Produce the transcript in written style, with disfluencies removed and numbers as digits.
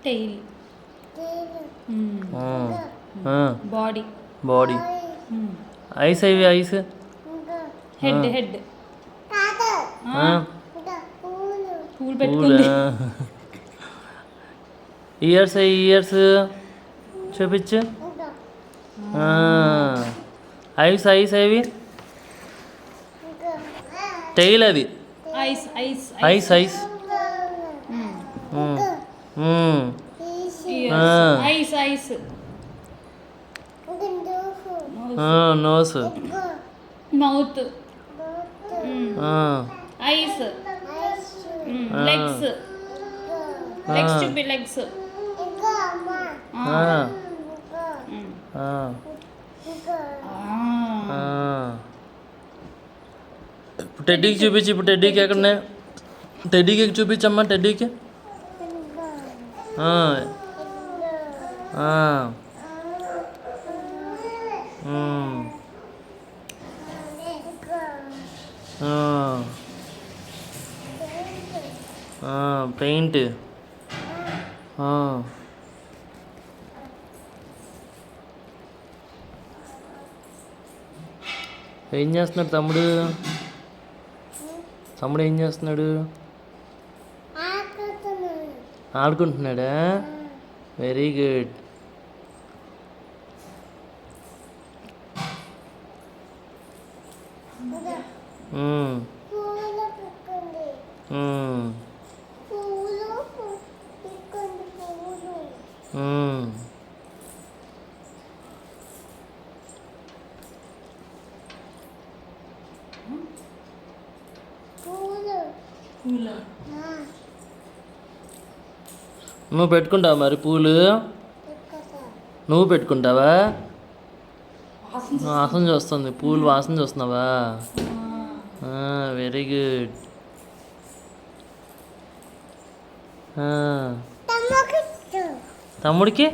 Tile, body, body. Eyes అవి eyes. Head, head, పూలు పూల. పెట్టుకుంది. ఇయర్స్ ఇయర్స్ చూపించు. ఐస్ ఐస్ అవి. టైల్ అది. Eyes eyes eyes eyes. Eyes eyes. Nose. Mouth. Eyes. Legs. Legs చూపి, లెగ్స్. ఇప్పుడు టెడ్డీకి చూపించి. ఇప్పుడు టెడ్డీకి ఎక్కడనే. టెడ్డీకి చూపించమ్మా. టెడ్డీకి. పెయింట్. ఏం చేస్తున్నాడు తమ్ముడు? తమ్ముడు ఏం చేస్తున్నాడు? ఆడుకుంటున్నాడా? Very good. నువ్వు పెట్టుకుంటావా మరి పూలు? నువ్వు పెట్టుకుంటావా? వాసన చూస్తుంది. పూలు వాసన చూస్తున్నావా? Very good. తమ్ముడికి